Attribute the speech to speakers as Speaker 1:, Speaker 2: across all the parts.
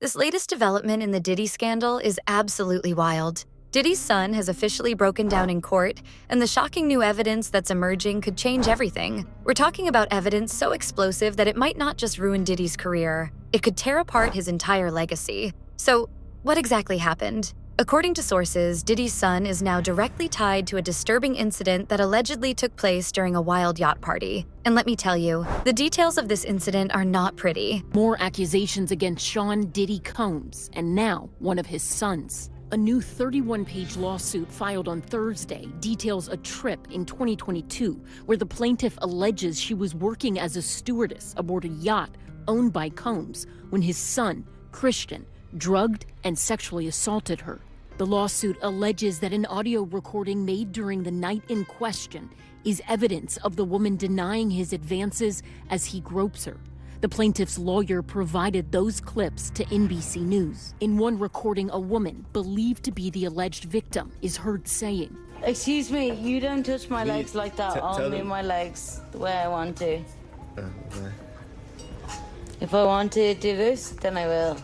Speaker 1: This latest development in the Diddy scandal is absolutely wild. Diddy's son has officially broken down in court, and the shocking new evidence that's emerging could change everything. We're talking about evidence so explosive that it might not just ruin Diddy's career, it could tear apart his entire legacy. So, what exactly happened? According to sources, Diddy's son is now directly tied to a disturbing incident that allegedly took place during a wild yacht party. And let me tell you, the details of this incident are not pretty.
Speaker 2: More accusations against Sean Diddy Combs, and now one of his sons. A new 31-page lawsuit filed on Thursday details a trip in 2022 where the plaintiff alleges she was working as a stewardess aboard a yacht owned by Combs when his son, Christian, drugged and sexually assaulted her. The lawsuit alleges that an audio recording made during the night in question is evidence of the woman denying his advances as he gropes her. The plaintiff's lawyer provided those clips to NBC News. In one recording, a woman, believed to be the alleged victim, is heard saying,
Speaker 3: "Excuse me, you don't touch my legs like that. I'll move my legs the way I want to.
Speaker 4: Okay.
Speaker 3: If I want to do this, then I will.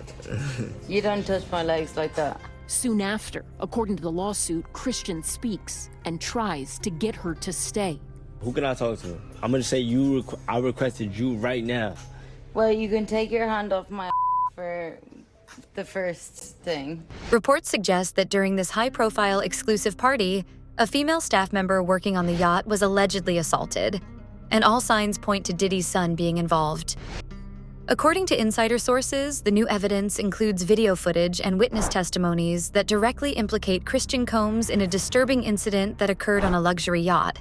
Speaker 3: You don't touch my legs like that."
Speaker 2: Soon after, according to the lawsuit, Christian speaks and tries to get her to stay.
Speaker 4: Who can I talk to? I'm gonna say I requested you right now.
Speaker 3: Well, you can take your hand off my for the first thing.
Speaker 1: Reports suggest that during this high-profile exclusive party, a female staff member working on the yacht was allegedly assaulted, and all signs point to Diddy's son being involved. According to insider sources, the new evidence includes video footage and witness testimonies that directly implicate Christian Combs in a disturbing incident that occurred on a luxury yacht.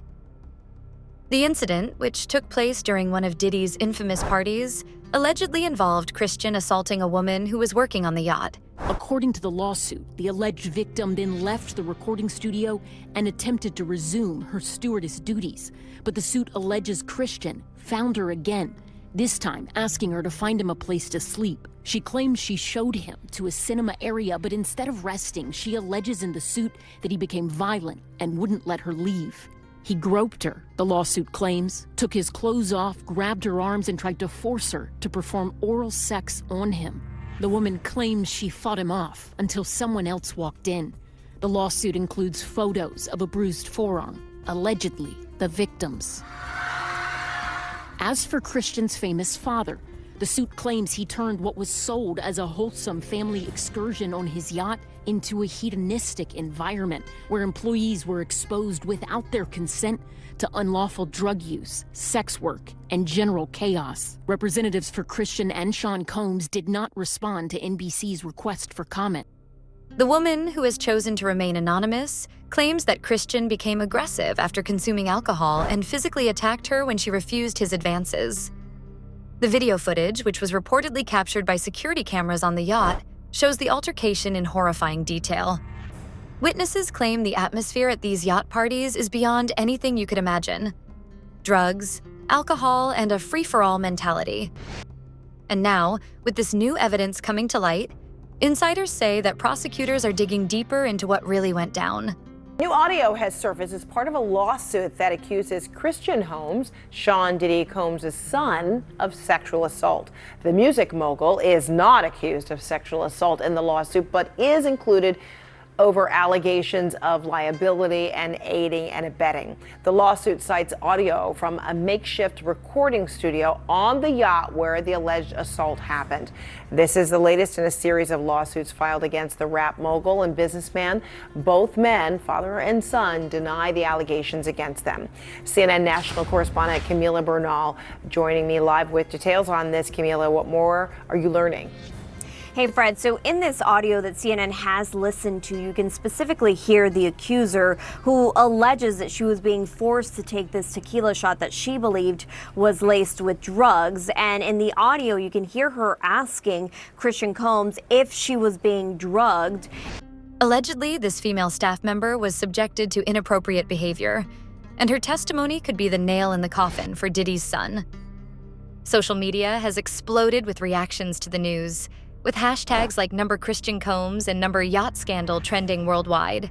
Speaker 1: The incident, which took place during one of Diddy's infamous parties, allegedly involved Christian assaulting a woman who was working on the yacht.
Speaker 2: According to the lawsuit, the alleged victim then left the recording studio and attempted to resume her stewardess duties. But the suit alleges Christian found her again, this time asking her to find him a place to sleep. She claims she showed him to a cinema area, but instead of resting, she alleges in the suit that he became violent and wouldn't let her leave. He groped her, the lawsuit claims, took his clothes off, grabbed her arms, and tried to force her to perform oral sex on him. The woman claims she fought him off until someone else walked in. The lawsuit includes photos of a bruised forearm, allegedly the victim's. As for Christian's famous father, the suit claims he turned what was sold as a wholesome family excursion on his yacht into a hedonistic environment where employees were exposed without their consent to unlawful drug use, sex work, and general chaos. Representatives for Christian and Sean Combs did not respond to NBC's request for comment.
Speaker 1: The woman, who has chosen to remain anonymous, claims that Christian became aggressive after consuming alcohol and physically attacked her when she refused his advances. The video footage, which was reportedly captured by security cameras on the yacht, shows the altercation in horrifying detail. Witnesses claim the atmosphere at these yacht parties is beyond anything you could imagine. Drugs, alcohol, and a free-for-all mentality. And now, with this new evidence coming to light, insiders say that prosecutors are digging deeper into what really went down.
Speaker 5: New audio has surfaced as part of a lawsuit that accuses Christian Combs, Sean Diddy Combs' son, of sexual assault. The music mogul is not accused of sexual assault in the lawsuit, but is included over allegations of liability and aiding and abetting. The lawsuit cites audio from a makeshift recording studio on the yacht where the alleged assault happened. This is the latest in a series of lawsuits filed against the rap mogul and businessman. Both men, father and son, deny the allegations against them. CNN national correspondent Camila Bernal joining me live with details on this. Camila, what more are you learning?
Speaker 6: Hey, Fred, so in this audio that CNN has listened to, you can specifically hear the accuser who alleges that she was being forced to take this tequila shot that she believed was laced with drugs. And in the audio, you can hear her asking Christian Combs if she was being drugged.
Speaker 1: Allegedly, this female staff member was subjected to inappropriate behavior, and her testimony could be the nail in the coffin for Diddy's son. Social media has exploded with reactions to the news, with hashtags like #ChristianCombs and #YachtScandal trending worldwide.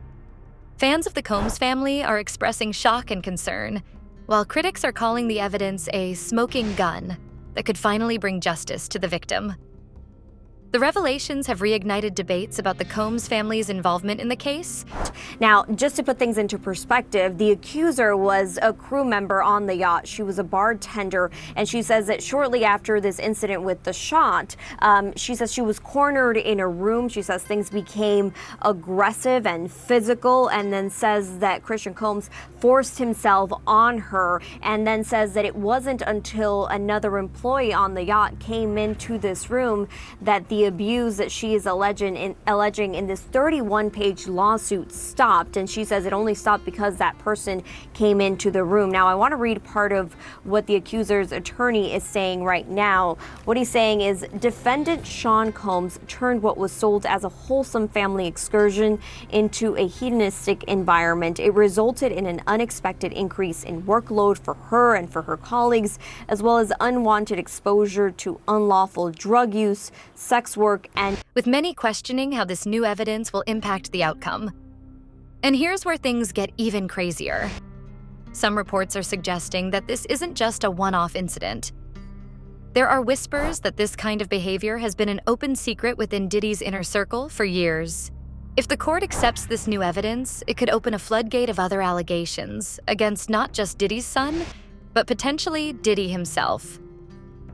Speaker 1: Fans of the Combs family are expressing shock and concern, while critics are calling the evidence a smoking gun that could finally bring justice to the victim. The revelations have reignited debates about the Combs family's involvement in the case.
Speaker 6: Now, just to put things into perspective, the accuser was a crew member on the yacht. She was a bartender, and she says that shortly after this incident with the shot, she says she was cornered in a room. She says things became aggressive and physical, and then says that Christian Combs forced himself on her, and then says that it wasn't until another employee on the yacht came into this room that the abuse that she is alleging in this 31-page lawsuit stopped. And she says it only stopped because that person came into the room. Now, I want to read part of what the accuser's attorney is saying right now. What he's saying is, defendant Sean Combs turned what was sold as a wholesome family excursion into a hedonistic environment. It resulted in an unexpected increase in workload for her and for her colleagues, as well as unwanted exposure to unlawful drug use, sex work, and
Speaker 1: with many questioning how this new evidence will impact the outcome. And here's where things get even crazier. Some reports are suggesting that this isn't just a one-off incident. There are whispers that this kind of behavior has been an open secret within Diddy's inner circle for years. If the court accepts this new evidence, it could open a floodgate of other allegations against not just Diddy's son, but potentially Diddy himself.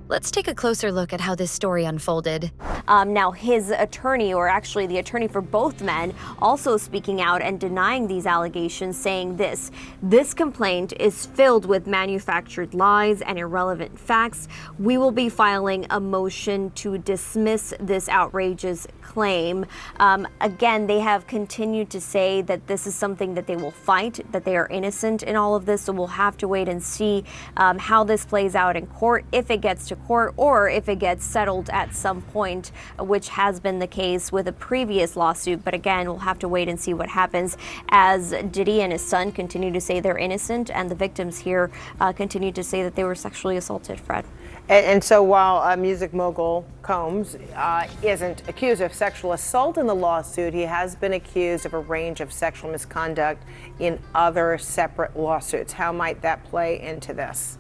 Speaker 1: Let's take a closer look at how this story unfolded.
Speaker 6: Now, his attorney, or actually the attorney for both men, also speaking out and denying these allegations, saying this complaint is filled with manufactured lies and irrelevant facts. We will be filing a motion to dismiss this outrageous claim. Again, they have continued to say that this is something that they will fight, that they are innocent in all of this. So we'll have to wait and see how this plays out in court, if it gets to court or if it gets settled at some point, which has been the case with a previous lawsuit. But again, we'll have to wait and see what happens as Diddy and his son continue to say they're innocent, and the victims here continue to say that they were sexually assaulted, Fred.
Speaker 5: And so while music mogul Combs isn't accused of sexual assault in the lawsuit, he has been accused of a range of sexual misconduct in other separate lawsuits. How might that play into this?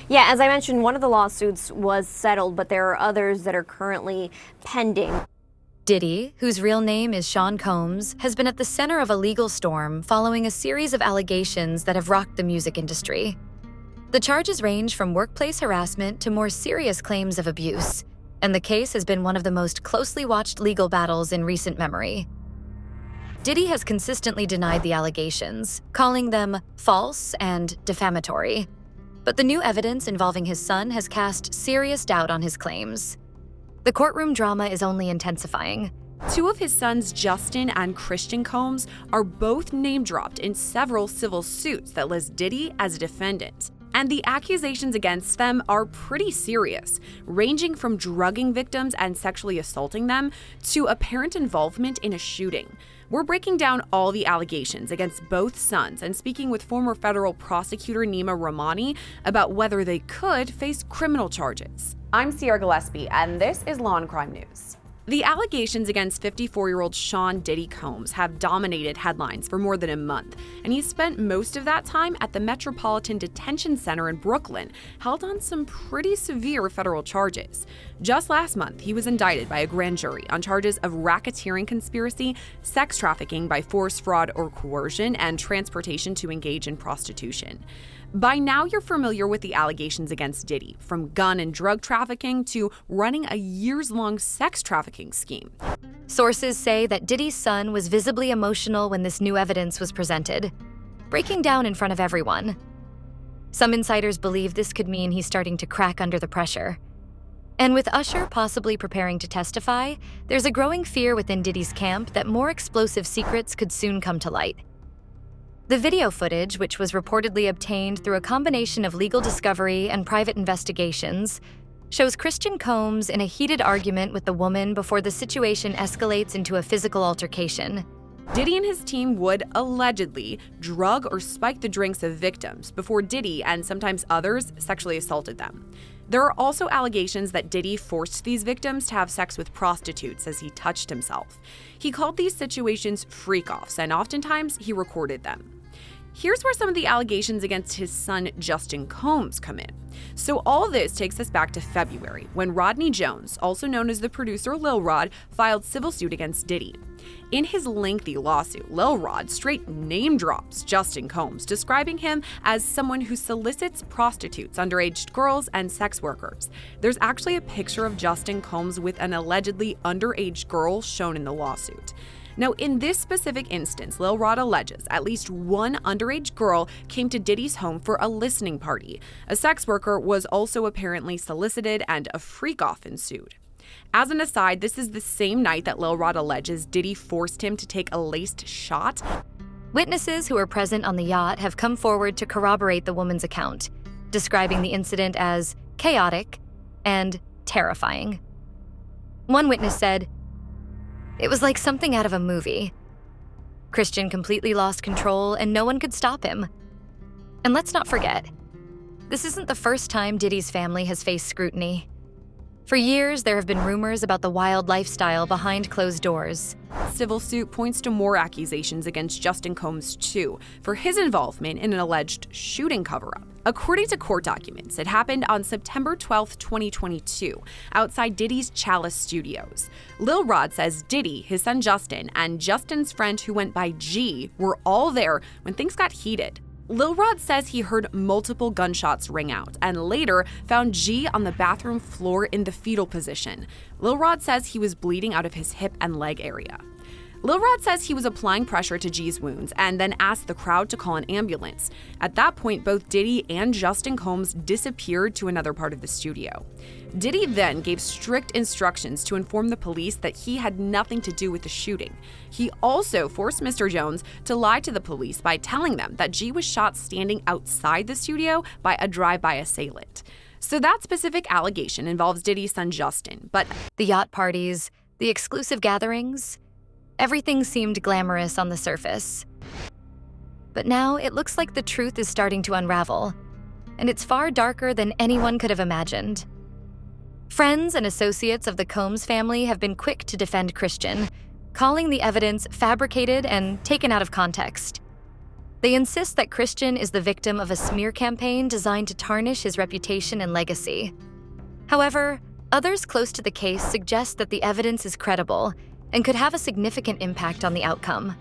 Speaker 6: Yeah, as I mentioned, one of the lawsuits was settled, but there are others that are currently pending.
Speaker 1: Diddy, whose real name is Sean Combs, has been at the center of a legal storm following a series of allegations that have rocked the music industry. The charges range from workplace harassment to more serious claims of abuse, and the case has been one of the most closely watched legal battles in recent memory. Diddy has consistently denied the allegations, calling them false and defamatory. But the new evidence involving his son has cast serious doubt on his claims. The courtroom drama is only intensifying.
Speaker 7: Two of his sons, Justin and Christian Combs, are both name-dropped in several civil suits that list Diddy as a defendant. And the accusations against them are pretty serious, ranging from drugging victims and sexually assaulting them to apparent involvement in a shooting. We're breaking down all the allegations against both sons and speaking with former federal prosecutor Nima Rahmani about whether they could face criminal charges.
Speaker 8: I'm Sierra Gillespie, and this is Law and Crime News.
Speaker 7: The allegations against 54-year-old Sean Diddy Combs have dominated headlines for more than a month, and he's spent most of that time at the Metropolitan Detention Center in Brooklyn, held on some pretty severe federal charges. Just last month, he was indicted by a grand jury on charges of racketeering conspiracy, sex trafficking by force, fraud, or coercion, and transportation to engage in prostitution. By now, you're familiar with the allegations against Diddy, from gun and drug trafficking to running a years-long sex trafficking scheme.
Speaker 1: Sources say that Diddy's son was visibly emotional when this new evidence was presented, breaking down in front of everyone. Some insiders believe this could mean he's starting to crack under the pressure. And with Usher possibly preparing to testify, there's a growing fear within Diddy's camp that more explosive secrets could soon come to light. The video footage, which was reportedly obtained through a combination of legal discovery and private investigations, shows Christian Combs in a heated argument with the woman before the situation escalates into a physical altercation.
Speaker 7: Diddy and his team would allegedly drug or spike the drinks of victims before Diddy and sometimes others sexually assaulted them. There are also allegations that Diddy forced these victims to have sex with prostitutes as he touched himself. He called these situations freak-offs, and oftentimes he recorded them. Here's where some of the allegations against his son Justin Combs come in. So all this takes us back to February, when Rodney Jones, also known as the producer Lil Rod, filed civil suit against Diddy. In his lengthy lawsuit, Lil Rod straight name drops Justin Combs, describing him as someone who solicits prostitutes, underage girls, and sex workers. There's actually a picture of Justin Combs with an allegedly underage girl shown in the lawsuit. Now, in this specific instance, Lil Rod alleges at least one underage girl came to Diddy's home for a listening party. A sex worker was also apparently solicited, and a freak-off ensued. As an aside, this is the same night that Lil Rod alleges Diddy forced him to take a laced shot.
Speaker 1: Witnesses who were present on the yacht have come forward to corroborate the woman's account, describing the incident as chaotic and terrifying. One witness said, "It was like something out of a movie. Christian completely lost control and no one could stop him." And let's not forget, this isn't the first time Diddy's family has faced scrutiny. For years, there have been rumors about the wild lifestyle behind closed doors.
Speaker 7: Civil suit points to more accusations against Justin Combs, too, for his involvement in an alleged shooting cover-up. According to court documents, it happened on September 12, 2022, outside Diddy's Chalice Studios. Lil Rod says Diddy, his son Justin, and Justin's friend who went by G were all there when things got heated. Lil Rod says he heard multiple gunshots ring out and later found G on the bathroom floor in the fetal position. Lil Rod says he was bleeding out of his hip and leg area. Lil Rod says he was applying pressure to G's wounds and then asked the crowd to call an ambulance. At that point, both Diddy and Justin Combs disappeared to another part of the studio. Diddy then gave strict instructions to inform the police that he had nothing to do with the shooting. He also forced Mr. Jones to lie to the police by telling them that G was shot standing outside the studio by a drive-by assailant. So that specific allegation involves Diddy's son Justin, but
Speaker 1: The yacht parties, the exclusive gatherings, everything seemed glamorous on the surface. But now it looks like the truth is starting to unravel, and it's far darker than anyone could have imagined. Friends and associates of the Combs family have been quick to defend Christian, calling the evidence fabricated and taken out of context. They insist that Christian is the victim of a smear campaign designed to tarnish his reputation and legacy. However, others close to the case suggest that the evidence is credible and could have a significant impact on the outcome.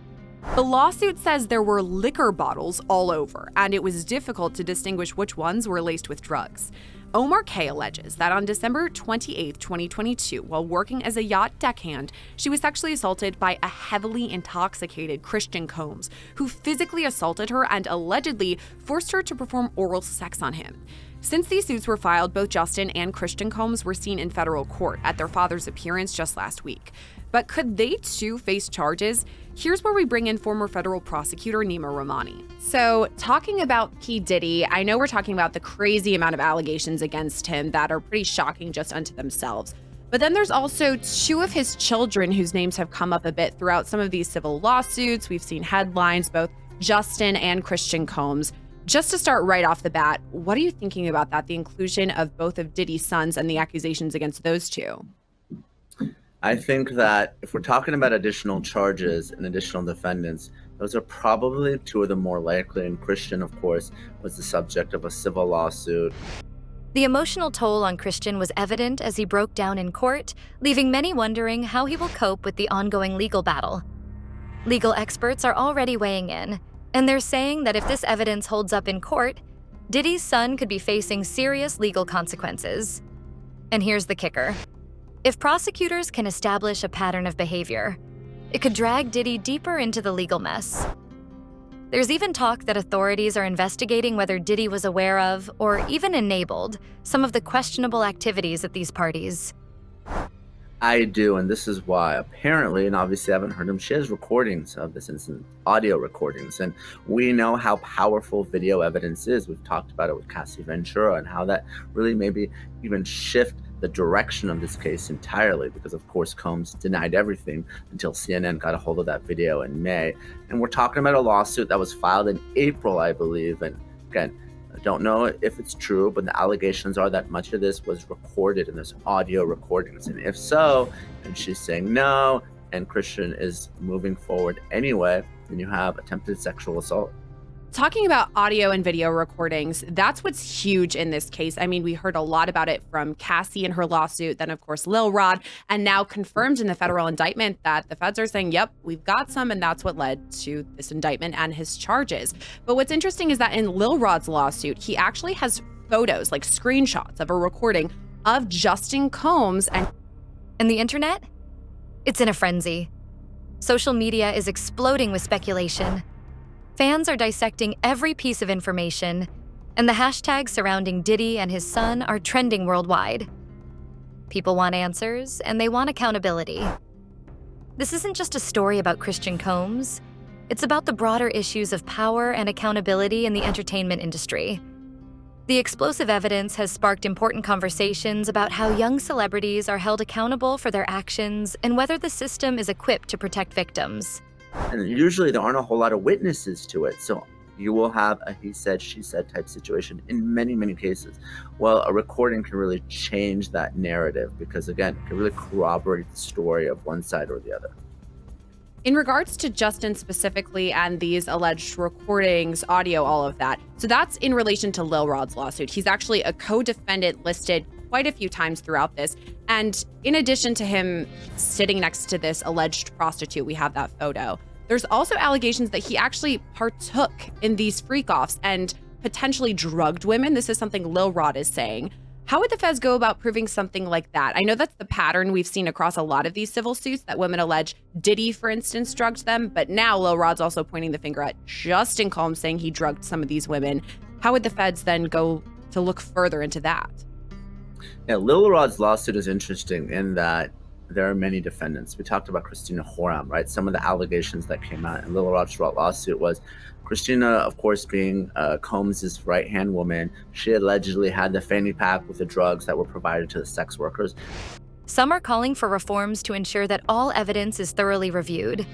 Speaker 7: the lawsuit says there were liquor bottles all over, and it was difficult to distinguish which ones were laced with drugs. Omar K. alleges that on December 28, 2022, while working as a yacht deckhand, she was sexually assaulted by a heavily intoxicated Christian Combs, who physically assaulted her and allegedly forced her to perform oral sex on him. Since these suits were filed, both Justin and Christian Combs were seen in federal court at their father's appearance just last week. But could they too face charges? Here's where we bring in former federal prosecutor Nima Rahmani.
Speaker 8: So, talking about P. Diddy, I know we're talking about the crazy amount of allegations against him that are pretty shocking just unto themselves. But then there's also two of his children whose names have come up a bit throughout some of these civil lawsuits. We've seen headlines, both Justin and Christian Combs. Just to start right off the bat, what are you thinking about that, the inclusion of both of Diddy's sons and the accusations against those two?
Speaker 9: I think that if we're talking about additional charges and additional defendants, those are probably two of the more likely. And Christian, of course, was the subject of a civil lawsuit.
Speaker 1: The emotional toll on Christian was evident as he broke down in court, leaving many wondering how he will cope with the ongoing legal battle. Legal experts are already weighing in, and they're saying that if this evidence holds up in court, Diddy's son could be facing serious legal consequences. And here's the kicker. If prosecutors can establish a pattern of behavior, it could drag Diddy deeper into the legal mess. There's even talk that authorities are investigating whether Diddy was aware of, or even enabled, some of the questionable activities at these parties.
Speaker 9: I do, and this is why. Apparently, and obviously I haven't heard him, she has recordings of this incident, audio recordings, and we know how powerful video evidence is. We've talked about it with Cassie Ventura and how that really maybe even shift the direction of this case entirely, because of course Combs denied everything until CNN got a hold of that video in May. And we're talking about a lawsuit that was filed in April, I believe. And again, I don't know if it's true, but the allegations are that much of this was recorded in this audio recordings. And if so, and she's saying no, and Christian is moving forward anyway, then you have attempted sexual assault.
Speaker 8: Talking about audio and video recordings, that's what's huge in this case. I mean, we heard a lot about it from Cassie in her lawsuit, then of course Lil Rod, and now confirmed in the federal indictment that the feds are saying, yep, we've got some, and that's what led to this indictment and his charges. But what's interesting is that in Lil Rod's lawsuit, he actually has photos, like screenshots of a recording of Justin Combs.
Speaker 1: And the internet? It's in a frenzy. Social media is exploding with speculation. Fans are dissecting every piece of information, and the hashtags surrounding Diddy and his son are trending worldwide. People want answers, and they want accountability. This isn't just a story about Christian Combs. It's about the broader issues of power and accountability in the entertainment industry. The explosive evidence has sparked important conversations about how young celebrities are held accountable for their actions and whether the system is equipped to protect victims.
Speaker 9: And usually there aren't a whole lot of witnesses to it. So you will have a he said, she said type situation in many, many cases. Well, a recording can really change that narrative because, again, it can really corroborate the story of one side or the other.
Speaker 8: In regards to Justin specifically and these alleged recordings, audio, all of that, so that's in relation to Lil Rod's lawsuit. He's actually a co-defendant listed quite a few times throughout this. And in addition to him sitting next to this alleged prostitute, we have that photo. There's also allegations that he actually partook in these freak-offs and potentially drugged women. This is something Lil Rod is saying. How would the feds go about proving something like that? I know that's the pattern we've seen across a lot of these civil suits, that women allege Diddy, for instance, drugged them. But now Lil Rod's also pointing the finger at Justin Combs, saying he drugged some of these women. How would the feds then go to look further into that?
Speaker 9: Yeah, Lil Rod's lawsuit is interesting in that there are many defendants. We talked about Christina Horam, right? Some of the allegations that came out in Lil Rod's lawsuit was Christina, of course, being Combs' right-hand woman. She allegedly had the fanny pack with the drugs that were provided to the sex workers.
Speaker 1: Some are calling for reforms to ensure that all evidence is thoroughly reviewed,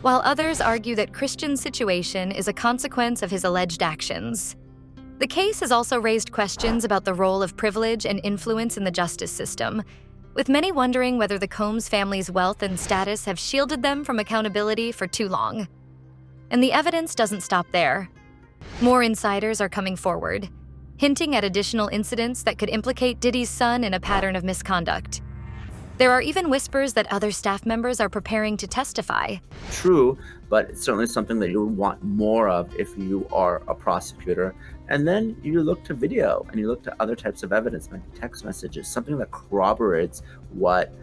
Speaker 1: while others argue that Christian's situation is a consequence of his alleged actions. The case has also raised questions about the role of privilege and influence in the justice system, with many wondering whether the Combs family's wealth and status have shielded them from accountability for too long. And the evidence doesn't stop there. More insiders are coming forward, hinting at additional incidents that could implicate Diddy's son in a pattern of misconduct. There are even whispers that other staff members are preparing to testify.
Speaker 9: True, but it's certainly something that you would want more of if you are a prosecutor. And then you look to video and you look to other types of evidence, like text messages, something that corroborates what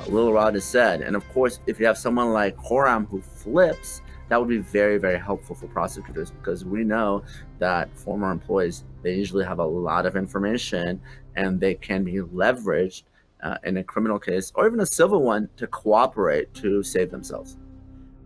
Speaker 9: Lil Rod has said. And of course, if you have someone like Horam who flips, that would be very, very helpful for prosecutors, because we know that former employees, they usually have a lot of information and they can be leveraged in a criminal case or even a civil one to cooperate to save themselves.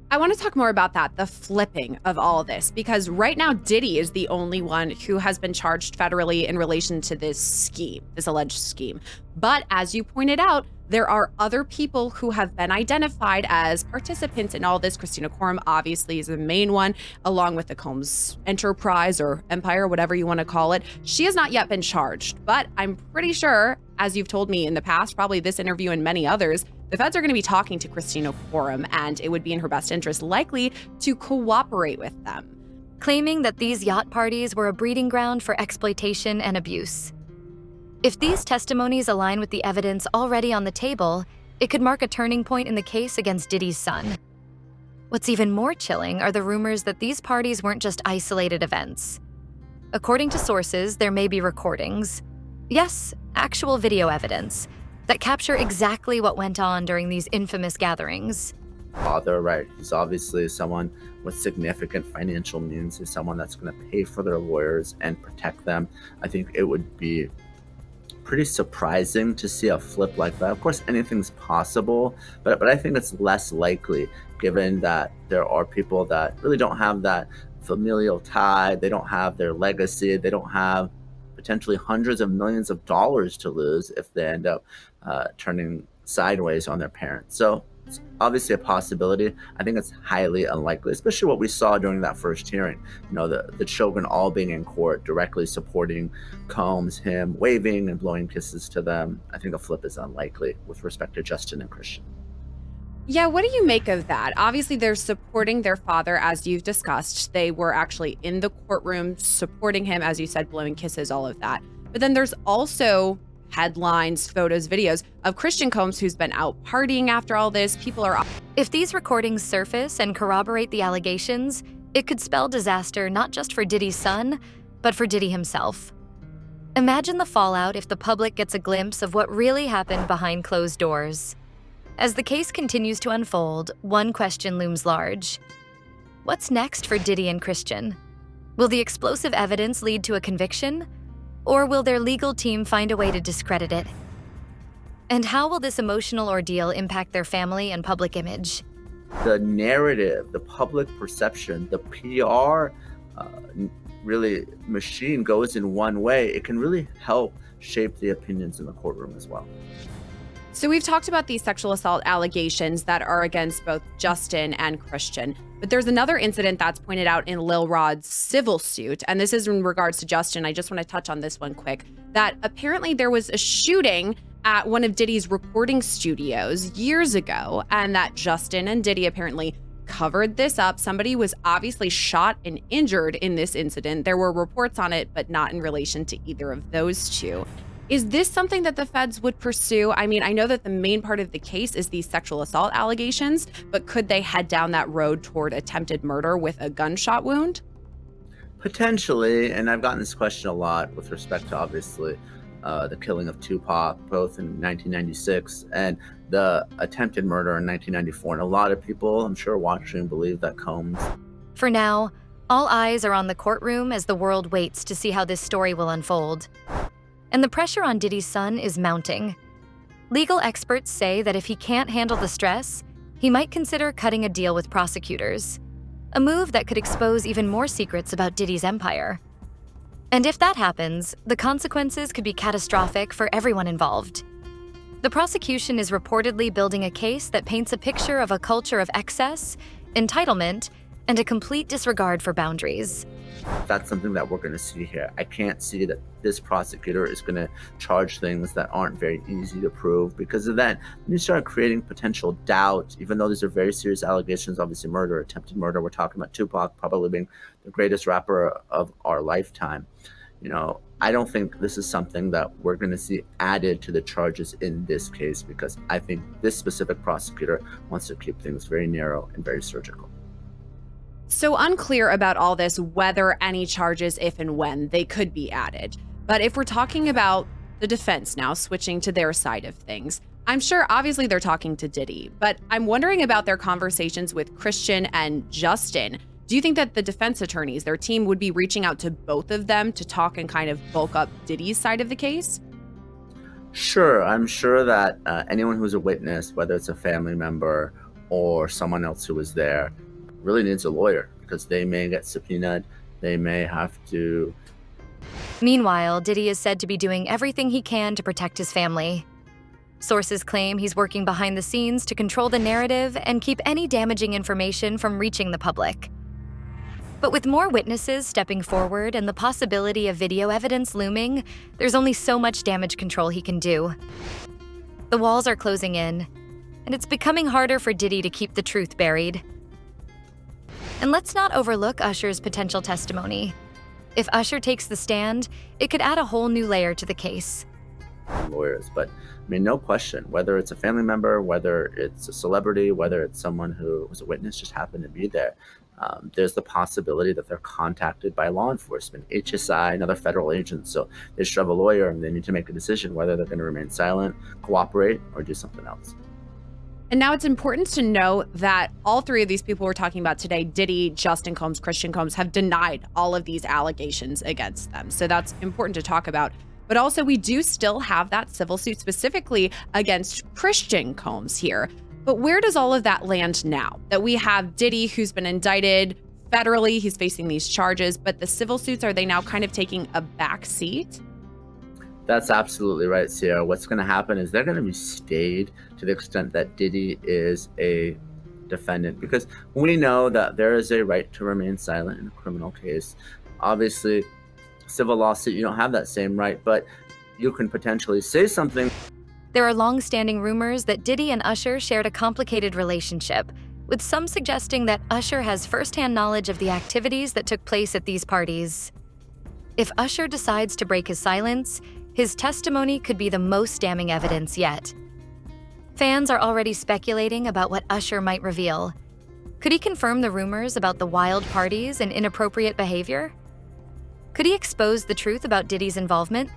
Speaker 8: I want to talk more about that, the flipping of all this, because right now Diddy is the only one who has been charged federally in relation to this scheme, this alleged scheme. But as you pointed out, there are other people who have been identified as participants in all this. Christina Horam obviously is the main one, along with the Combs enterprise or empire, whatever you want to call it. She has not yet been charged, but I'm pretty sure, as you've told me in the past, probably this interview and many others, the feds are going to be talking to Christina Horam, and it would be in her best interest likely to cooperate with them,
Speaker 1: claiming that these yacht parties were a breeding ground for exploitation and abuse. If these testimonies align with the evidence already on the table, it could mark a turning point in the case against Diddy's son. What's even more chilling are the rumors that these parties weren't just isolated events. According to sources, there may be recordings, yes, actual video evidence, that capture exactly what went on during these infamous gatherings.
Speaker 9: They're right. He's obviously someone with significant financial means. He's someone that's going to pay for their lawyers and protect them. I think it would be pretty surprising to see a flip like that. Of course, anything's possible, but I think it's less likely, given that there are people that really don't have that familial tie. They don't have their legacy. They don't have potentially hundreds of millions of dollars to lose if they end up turning sideways on their parents. So it's obviously a possibility. I think it's highly unlikely, especially what we saw during that first hearing. You know, the children all being in court, directly supporting Combs, him waving and blowing kisses to them. I think a flip is unlikely with respect to Justin and Christian.
Speaker 8: Yeah, what do you make of that? Obviously, they're supporting their father, as you've discussed. They were actually in the courtroom supporting him, as you said, blowing kisses, all of that. But then there's also headlines, photos, videos of Christian Combs, who's been out partying after all this. People are...
Speaker 1: If these recordings surface and corroborate the allegations, it could spell disaster not just for Diddy's son, but for Diddy himself. Imagine the fallout if the public gets a glimpse of what really happened behind closed doors. As the case continues to unfold, one question looms large. What's next for Diddy and Christian? Will the explosive evidence lead to a conviction? Or will their legal team find a way to discredit it? And how will this emotional ordeal impact their family and public image?
Speaker 9: The narrative, the public perception, the PR really machine goes in one way, it can really help shape the opinions in the courtroom as well.
Speaker 8: So we've talked about these sexual assault allegations that are against both Justin and Christian, but there's another incident that's pointed out in Lil Rod's civil suit, and this is in regards to Justin. I just want to touch on this one quick, that apparently there was a shooting at one of Diddy's recording studios years ago, and that Justin and Diddy apparently covered this up. Somebody was obviously shot and injured in this incident. There were reports on it, but not in relation to either of those two. Is this something that the feds would pursue? I mean, I know that the main part of the case is these sexual assault allegations, but could they head down that road toward attempted murder with a gunshot wound?
Speaker 9: Potentially, and I've gotten this question a lot with respect to obviously the killing of Tupac, both in 1996 and the attempted murder in 1994. And a lot of people, I'm sure, watching believe that Combs.
Speaker 1: For now, all eyes are on the courtroom as the world waits to see how this story will unfold. And the pressure on Diddy's son is mounting. Legal experts say that if he can't handle the stress, he might consider cutting a deal with prosecutors, a move that could expose even more secrets about Diddy's empire. And if that happens, the consequences could be catastrophic for everyone involved. The prosecution is reportedly building a case that paints a picture of a culture of excess, entitlement, and a complete disregard for boundaries.
Speaker 9: That's something that we're going to see here. I can't see that this prosecutor is going to charge things that aren't very easy to prove, because of that, when you start creating potential doubt, even though these are very serious allegations, obviously murder, attempted murder, we're talking about Tupac probably being the greatest rapper of our lifetime. You know, I don't think this is something that we're going to see added to the charges in this case, because I think this specific prosecutor wants to keep things very narrow and very surgical.
Speaker 8: So unclear about all this, whether any charges, if and when, they could be added. But if we're talking about the defense now, switching to their side of things, I'm sure obviously they're talking to Diddy, but I'm wondering about their conversations with Christian and Justin. Do you think that the defense attorneys, their team, would be reaching out to both of them to talk and kind of bulk up Diddy's side of the case?
Speaker 9: Sure, I'm sure that anyone who's a witness, whether it's a family member or someone else who was there, really needs a lawyer, because they may get subpoenaed, they may have to.
Speaker 1: Meanwhile, Diddy is said to be doing everything he can to protect his family. Sources claim he's working behind the scenes to control the narrative and keep any damaging information from reaching the public. But with more witnesses stepping forward and the possibility of video evidence looming, there's only so much damage control he can do. The walls are closing in, and it's becoming harder for Diddy to keep the truth buried. And let's not overlook Usher's potential testimony. If Usher takes the stand, it could add a whole new layer to the case.
Speaker 9: Lawyers, but I mean, no question, whether it's a family member, whether it's a celebrity, whether it's someone who was a witness, just happened to be there, there's the possibility that they're contacted by law enforcement, HSI, and other federal agents. So they should have a lawyer, and they need to make a decision whether they're going to remain silent, cooperate, or do something else.
Speaker 8: And now it's important to know that all three of these people we're talking about today, Diddy, Justin Combs, Christian Combs, have denied all of these allegations against them. So that's important to talk about. But also, we do still have that civil suit specifically against Christian Combs here. But where does all of that land now? That we have Diddy, who's been indicted federally, he's facing these charges, but the civil suits, are they now kind of taking a back seat?
Speaker 9: That's absolutely right, Sierra. What's going to happen is they're going to be stayed to the extent that Diddy is a defendant, because we know that there is a right to remain silent in a criminal case. Obviously, civil lawsuit, you don't have that same right, but you can potentially say something
Speaker 1: There are long-standing rumors that Diddy and Usher shared a complicated relationship, with some suggesting that Usher has first-hand knowledge of the activities that took place at these parties. If Usher decides to break his silence, his testimony could be the most damning evidence yet. Fans are already speculating about what Usher might reveal. Could he confirm the rumors about the wild parties and inappropriate behavior? Could he expose the truth about Diddy's involvement?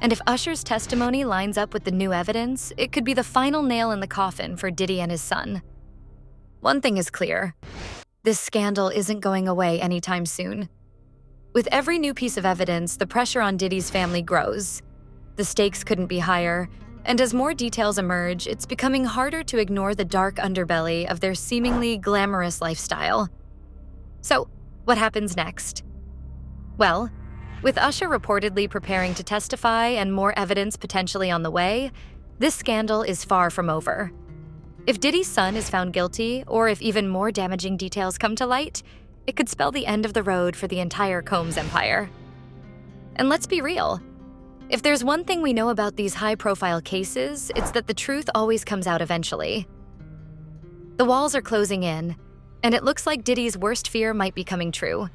Speaker 1: And if Usher's testimony lines up with the new evidence, it could be the final nail in the coffin for Diddy and his son. One thing is clear: this scandal isn't going away anytime soon. With every new piece of evidence, the pressure on Diddy's family grows. The stakes couldn't be higher, and as more details emerge, it's becoming harder to ignore the dark underbelly of their seemingly glamorous lifestyle. So, what happens next? Well, with Usher reportedly preparing to testify and more evidence potentially on the way, this scandal is far from over. If Diddy's son is found guilty, or if even more damaging details come to light, it could spell the end of the road for the entire Combs empire. And let's be real. If there's one thing we know about these high-profile cases, it's that the truth always comes out eventually. The walls are closing in, and it looks like Diddy's worst fear might be coming true.